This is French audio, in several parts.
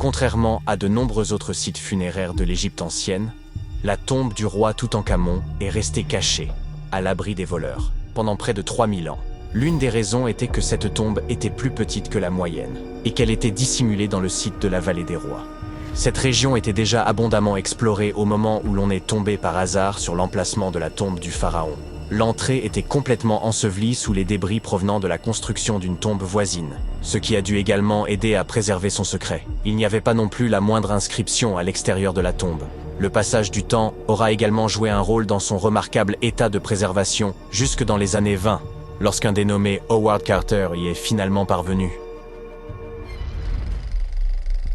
Contrairement à de nombreux autres sites funéraires de l'Égypte ancienne, la tombe du roi Toutankhamon est restée cachée, à l'abri des voleurs, pendant près de 3000 ans. L'une des raisons était que cette tombe était plus petite que la moyenne, et qu'elle était dissimulée dans le site de la Vallée des Rois. Cette région était déjà abondamment explorée au moment où l'on est tombé par hasard sur l'emplacement de la tombe du pharaon. L'entrée était complètement ensevelie sous les débris provenant de la construction d'une tombe voisine, ce qui a dû également aider à préserver son secret. Il n'y avait pas non plus la moindre inscription à l'extérieur de la tombe. Le passage du temps aura également joué un rôle dans son remarquable état de préservation jusque dans les années 20, lorsqu'un dénommé Howard Carter y est finalement parvenu.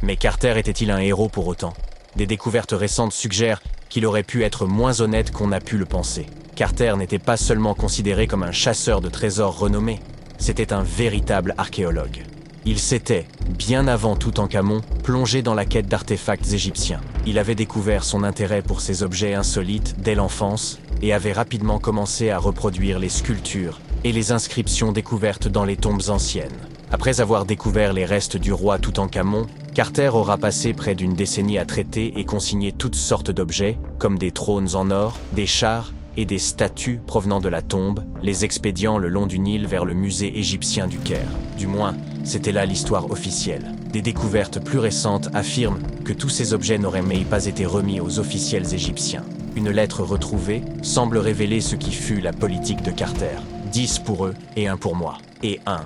Mais Carter était-il un héros pour autant? Des découvertes récentes suggèrent qu'il aurait pu être moins honnête qu'on a pu le penser. Carter n'était pas seulement considéré comme un chasseur de trésors renommé, c'était un véritable archéologue. Il s'était, bien avant Toutankhamon, plongé dans la quête d'artefacts égyptiens. Il avait découvert son intérêt pour ces objets insolites dès l'enfance et avait rapidement commencé à reproduire les sculptures et les inscriptions découvertes dans les tombes anciennes. Après avoir découvert les restes du roi Toutankhamon, Carter aura passé près d'une décennie à traiter et consigner toutes sortes d'objets, comme des trônes en or, des chars et des statues provenant de la tombe, les expédiant le long du Nil vers le musée égyptien du Caire. Du moins, c'était là l'histoire officielle. Des découvertes plus récentes affirment que tous ces objets n'auraient même pas été remis aux officiels égyptiens. Une lettre retrouvée semble révéler ce qui fut la politique de Carter. 10 pour eux et 1 pour moi. Et 1.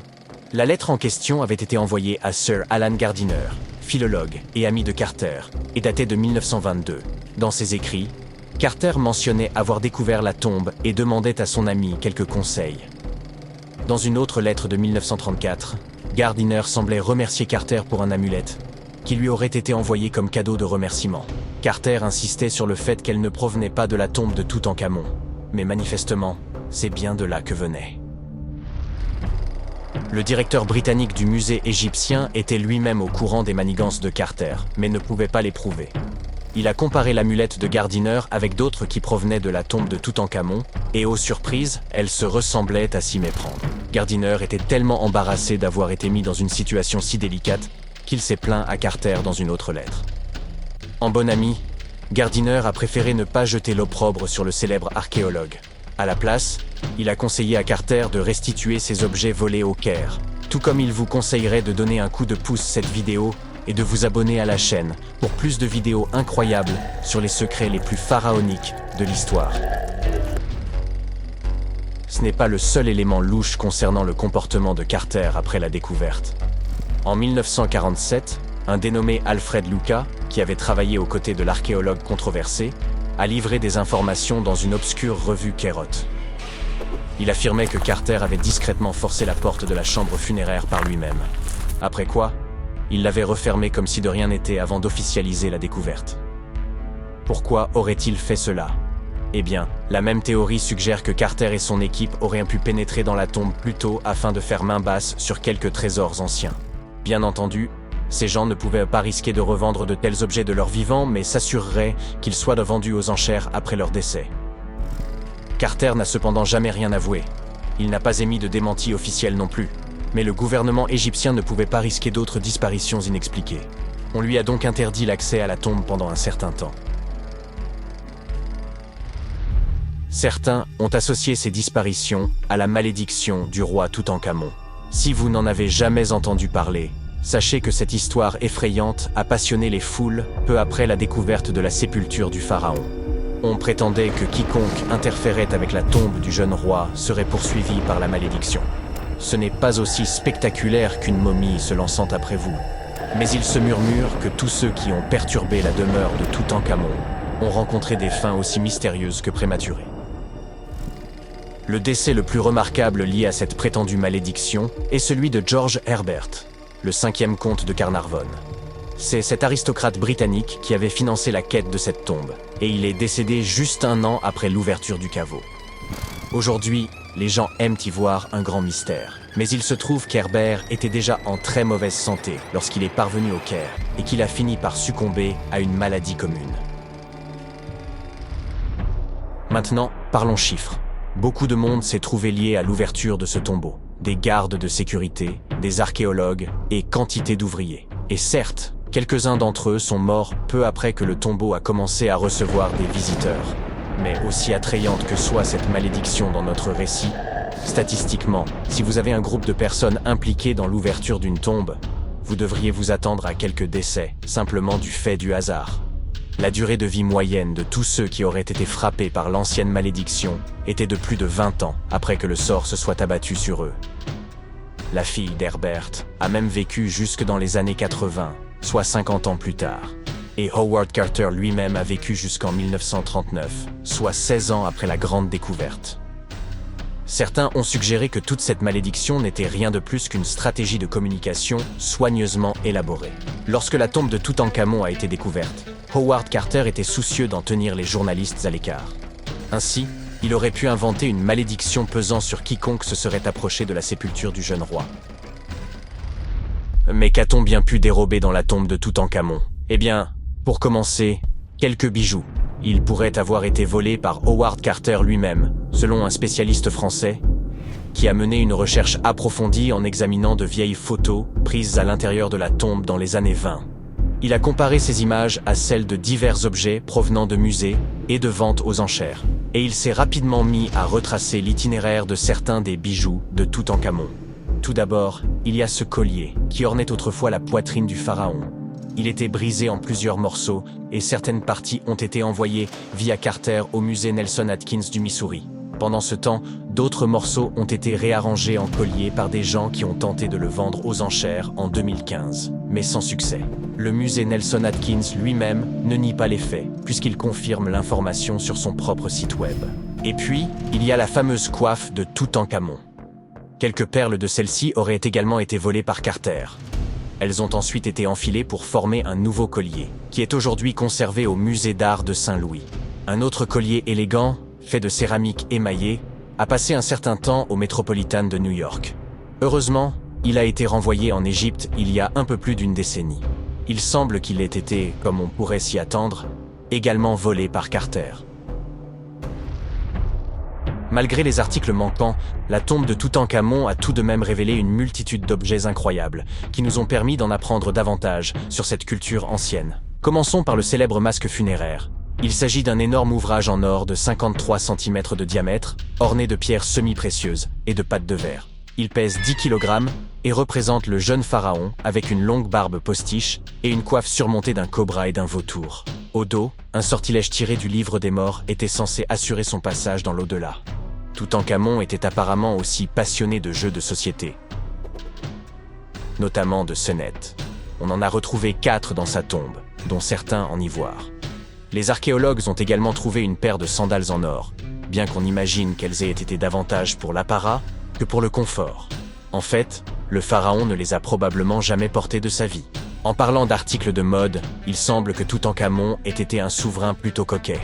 La lettre en question avait été envoyée à Sir Alan Gardiner, philologue et ami de Carter, et datée de 1922. Dans ses écrits, Carter mentionnait avoir découvert la tombe et demandait à son ami quelques conseils. Dans une autre lettre de 1934, Gardiner semblait remercier Carter pour un amulette, qui lui aurait été envoyé comme cadeau de remerciement. Carter insistait sur le fait qu'elle ne provenait pas de la tombe de Toutankhamon, mais manifestement, c'est bien de là que venait. Le directeur britannique du musée égyptien était lui-même au courant des manigances de Carter, mais ne pouvait pas les prouver. Il a comparé l'amulette de Gardiner avec d'autres qui provenaient de la tombe de Toutankhamon, et aux surprises, elles se ressemblaient à s'y méprendre. Gardiner était tellement embarrassé d'avoir été mis dans une situation si délicate qu'il s'est plaint à Carter dans une autre lettre. En bon ami, Gardiner a préféré ne pas jeter l'opprobre sur le célèbre archéologue. À la place, il a conseillé à Carter de restituer ses objets volés au Caire, tout comme il vous conseillerait de donner un coup de pouce à cette vidéo et de vous abonner à la chaîne pour plus de vidéos incroyables sur les secrets les plus pharaoniques de l'histoire. Ce n'est pas le seul élément louche concernant le comportement de Carter après la découverte. En 1947, un dénommé Alfred Luca, qui avait travaillé aux côtés de l'archéologue controversé, a livré des informations dans une obscure revue Kerot. Il affirmait que Carter avait discrètement forcé la porte de la chambre funéraire par lui-même. Après quoi, il l'avait refermée comme si de rien n'était avant d'officialiser la découverte. Pourquoi aurait-il fait cela? Eh bien, la même théorie suggère que Carter et son équipe auraient pu pénétrer dans la tombe plus tôt afin de faire main basse sur quelques trésors anciens. Bien entendu, ces gens ne pouvaient pas risquer de revendre de tels objets de leur vivant, mais s'assureraient qu'ils soient vendus aux enchères après leur décès. Carter n'a cependant jamais rien avoué. Il n'a pas émis de démenti officiel non plus. Mais le gouvernement égyptien ne pouvait pas risquer d'autres disparitions inexpliquées. On lui a donc interdit l'accès à la tombe pendant un certain temps. Certains ont associé ces disparitions à la malédiction du roi Toutankhamon. Si vous n'en avez jamais entendu parler, sachez que cette histoire effrayante a passionné les foules peu après la découverte de la sépulture du pharaon. On prétendait que quiconque interférait avec la tombe du jeune roi serait poursuivi par la malédiction. Ce n'est pas aussi spectaculaire qu'une momie se lançant après vous, mais il se murmure que tous ceux qui ont perturbé la demeure de Toutankhamon ont rencontré des fins aussi mystérieuses que prématurées. Le décès le plus remarquable lié à cette prétendue malédiction est celui de George Herbert, le 5e comte de Carnarvon. C'est cet aristocrate britannique qui avait financé la quête de cette tombe, et il est décédé juste un an après l'ouverture du caveau. Aujourd'hui, les gens aiment y voir un grand mystère, mais il se trouve qu'Herbert était déjà en très mauvaise santé lorsqu'il est parvenu au Caire, et qu'il a fini par succomber à une maladie commune. Maintenant, parlons chiffres. Beaucoup de monde s'est trouvé lié à l'ouverture de ce tombeau. Des gardes de sécurité, des archéologues et quantité d'ouvriers. Et certes, Quelques-uns d'entre eux sont morts peu après que le tombeau a commencé à recevoir des visiteurs. Mais aussi attrayante que soit cette malédiction dans notre récit, statistiquement, si vous avez un groupe de personnes impliquées dans l'ouverture d'une tombe, vous devriez vous attendre à quelques décès, simplement du fait du hasard. La durée de vie moyenne de tous ceux qui auraient été frappés par l'ancienne malédiction était de plus de 20 ans après que le sort se soit abattu sur eux. La fille d'Herbert a même vécu jusque dans les années 80, soit 50 ans plus tard. Et Howard Carter lui-même a vécu jusqu'en 1939, soit 16 ans après la grande découverte. Certains ont suggéré que toute cette malédiction n'était rien de plus qu'une stratégie de communication soigneusement élaborée. Lorsque la tombe de Toutankhamon a été découverte, Howard Carter était soucieux d'en tenir les journalistes à l'écart. Ainsi, il aurait pu inventer une malédiction pesant sur quiconque se serait approché de la sépulture du jeune roi. Mais qu'a-t-on bien pu dérober dans la tombe de Toutankhamon? Eh bien, pour commencer, quelques bijoux. Ils pourraient avoir été volés par Howard Carter lui-même, selon un spécialiste français, qui a mené une recherche approfondie en examinant de vieilles photos prises à l'intérieur de la tombe dans les années 20. Il a comparé ces images à celles de divers objets provenant de musées et de ventes aux enchères, et il s'est rapidement mis à retracer l'itinéraire de certains des bijoux de Toutankhamon. Tout d'abord, il y a ce collier, qui ornait autrefois la poitrine du pharaon. Il était brisé en plusieurs morceaux et certaines parties ont été envoyées via Carter au musée Nelson Atkins du Missouri. Pendant ce temps, d'autres morceaux ont été réarrangés en collier par des gens qui ont tenté de le vendre aux enchères en 2015, mais sans succès. Le musée Nelson Atkins lui-même ne nie pas les faits, puisqu'il confirme l'information sur son propre site web. Et puis, il y a la fameuse coiffe de Toutankhamon. Quelques perles de celle-ci auraient également été volées par Carter. Elles ont ensuite été enfilées pour former un nouveau collier, qui est aujourd'hui conservé au musée d'art de Saint-Louis. Un autre collier élégant, fait de céramique émaillée, a passé un certain temps au Metropolitan de New York. Heureusement, il a été renvoyé en Égypte il y a un peu plus d'une décennie. Il semble qu'il ait été, comme on pourrait s'y attendre, également volé par Carter. Malgré les articles manquants, la tombe de Toutankhamon a tout de même révélé une multitude d'objets incroyables, qui nous ont permis d'en apprendre davantage sur cette culture ancienne. Commençons par le célèbre masque funéraire. Il s'agit d'un énorme ouvrage en or de 53 cm de diamètre, orné de pierres semi-précieuses et de pattes de verre. Il pèse 10 kg et représente le jeune pharaon avec une longue barbe postiche et une coiffe surmontée d'un cobra et d'un vautour. Au dos, un sortilège tiré du livre des morts était censé assurer son passage dans l'au-delà. Toutankhamon était apparemment aussi passionné de jeux de société, notamment de sonnettes. On en a retrouvé 4 dans sa tombe, dont certains en ivoire. Les archéologues ont également trouvé une paire de sandales en or, bien qu'on imagine qu'elles aient été davantage pour l'apparat que pour le confort. En fait, le pharaon ne les a probablement jamais portées de sa vie. En parlant d'articles de mode, il semble que Toutankhamon ait été un souverain plutôt coquet.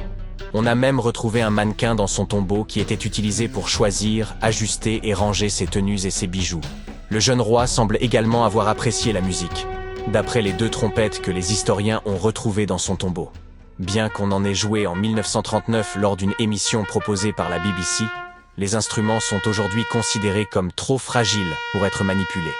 On a même retrouvé un mannequin dans son tombeau qui était utilisé pour choisir, ajuster et ranger ses tenues et ses bijoux. Le jeune roi semble également avoir apprécié la musique, d'après les 2 trompettes que les historiens ont retrouvées dans son tombeau. Bien qu'on en ait joué en 1939 lors d'une émission proposée par la BBC, les instruments sont aujourd'hui considérés comme trop fragiles pour être manipulés.